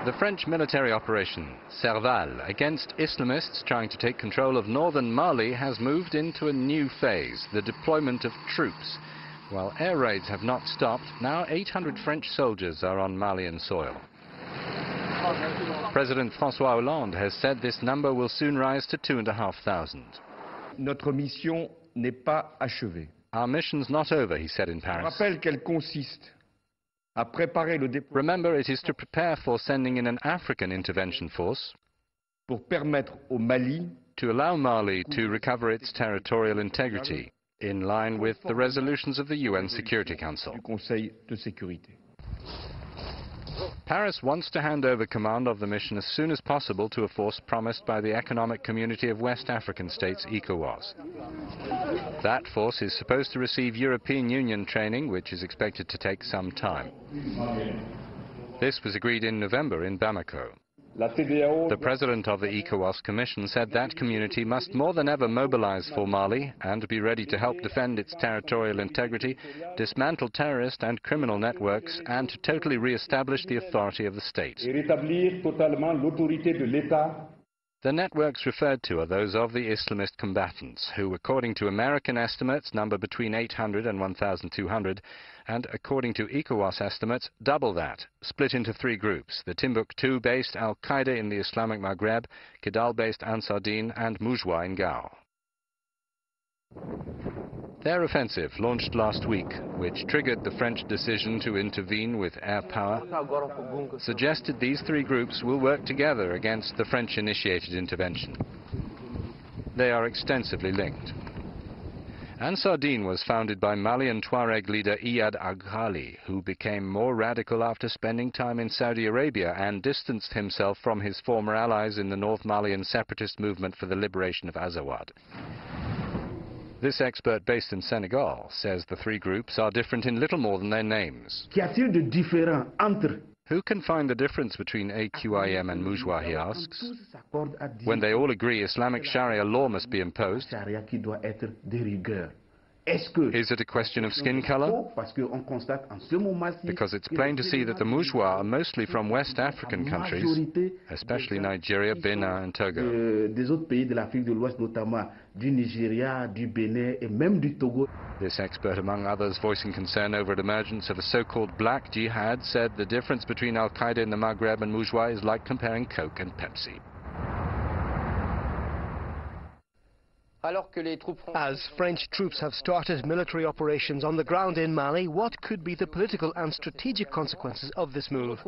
The French military operation, Serval, against Islamists trying to take control of northern Mali has moved into a new phase, the deployment of troops. While air raids have not stopped, now 800 French soldiers are on Malian soil. President François Hollande has said this number will soon rise to 2,500. Notre mission n'est pas achevée. Our mission's not over, he said in Paris. Rappelle qu'elle consiste à préparer le déploiement. Remember, it is to prepare for sending in an African intervention force pour permettre au Mali to allow Mali to recover its territorial integrity in line with the resolutions of the UN Security Council. du Conseil de sécurité. Paris wants to hand over command of the mission as soon as possible to a force promised by the Economic Community of West African States, ECOWAS. That force is supposed to receive European Union training, which is expected to take some time. This was agreed in November in Bamako. The president of the ECOWAS Commission said that community must more than ever mobilize for Mali and be ready to help defend its territorial integrity, dismantle terrorist and criminal networks, and to totally re-establish the authority of the state. The networks referred to are those of the Islamist combatants, who, according to American estimates, number between 800 and 1,200, and according to ECOWAS estimates, double that, split into three groups: the Timbuktu-based Al-Qaeda in the Islamic Maghreb, Kidal-based Ansar Din, and Moujwa in Gao. Their offensive, launched last week, which triggered the French decision to intervene with air power, suggested these three groups will work together against the French-initiated intervention. They are extensively linked. Ansar Din was founded by Malian Tuareg leader Iyad Aghali, who became more radical after spending time in Saudi Arabia and distanced himself from his former allies in the North Malian separatist movement for the liberation of Azawad. This expert based in Senegal says the three groups are different in little more than their names. Qu'y a-t-il de différent entre? Who can find the difference between AQIM and Moujwa, he asks, when they all agree Islamic Sharia law must be imposed? Is it a question of skin color? Because it's plain to see that the Moujwa are mostly from West African countries, especially Nigeria, Benin and Togo. This expert, among others, voicing concern over the emergence of a so-called black jihad, said the difference between Al-Qaeda in the Maghreb and Moujwa is like comparing Coke and Pepsi. As French troops have started military operations on the ground in Mali, what could be the political and strategic consequences of this move?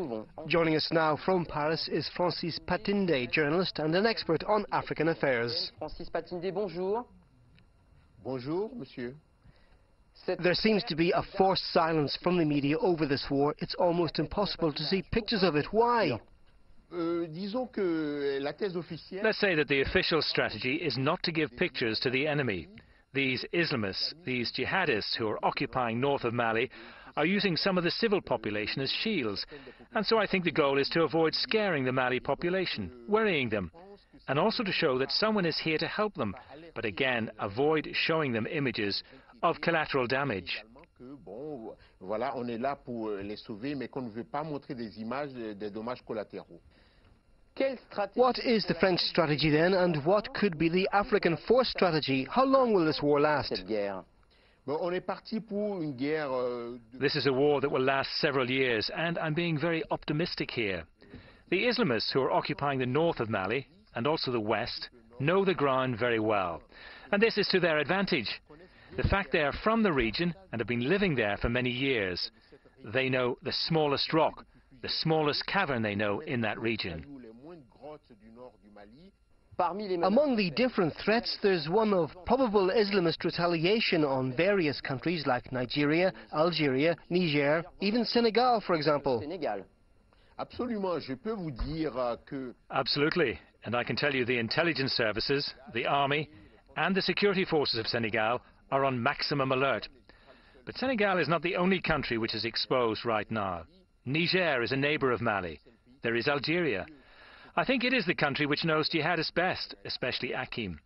Joining us now from Paris is Francis Patinde, journalist and an expert on African affairs. Francis Patinde, bonjour. Bonjour, monsieur. There seems to be a forced silence from the media over this war. It's almost impossible to see pictures of it. Why? Let's say that the official strategy is not to give pictures to the enemy. These Islamists, these jihadists who are occupying north of Mali, are using some of the civil population as shields. And so I think the goal is to avoid scaring the Mali population, worrying them, and also to show that someone is here to help them, but again, avoid showing them images of collateral damage. Voilà, on est là pour les sauver, mais qu'on ne veut pas montrer des images des dommages collatéraux. What is the French strategy then, and what could be the African force strategy? How long will this war last? This is a war that will last several years, and I'm being very optimistic here. The Islamists who are occupying the north of Mali, and also the west, know the ground very well. And this is to their advantage. The fact they are from the region and have been living there for many years. They know the smallest rock, the smallest cavern they know in that region. Among the different threats, there's one of probable Islamist retaliation on various countries like Nigeria, Algeria, Niger, even Senegal, for example. Absolutely. And I can tell you the intelligence services, the army, and the security forces of Senegal are on maximum alert. But Senegal is not the only country which is exposed right now. Niger is a neighbor of Mali. There is Algeria. I think it is the country which knows jihadists best, especially Akim.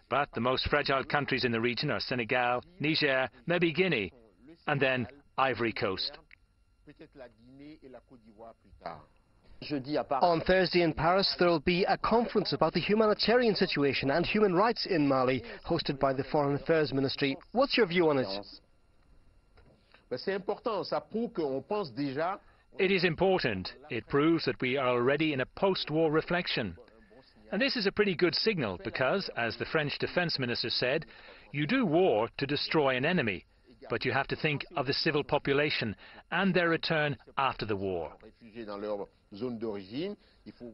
But the most fragile countries in the region are Senegal, Niger, maybe Guinea, and then Ivory Coast. On Thursday in Paris, there will be a conference about the humanitarian situation and human rights in Mali, hosted by the Foreign Affairs Ministry. What's your view on it? It is important. It proves that we are already in a post-war reflection. And this is a pretty good signal because, as the French Defense Minister said, you do war to destroy an enemy, but you have to think of the civil population and their return after the war.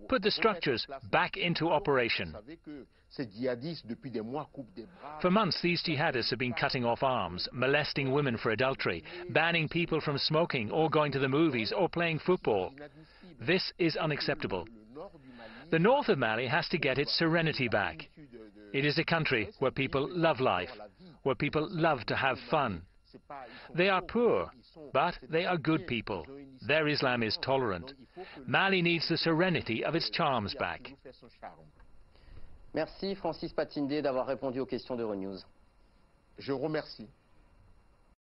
Put the structures back into operation. For months, these jihadists have been cutting off arms, molesting women for adultery, banning people from smoking or going to the movies or playing football. This is unacceptable. The north of Mali has to get its serenity back. It is a country where people love life, where people love to have fun. They are poor, but they are good people. Their Islam is tolerant. Mali needs the serenity of its charms back. Merci Francis Patindé d'avoir répondu aux questions d'Euronews. Je vous remercie.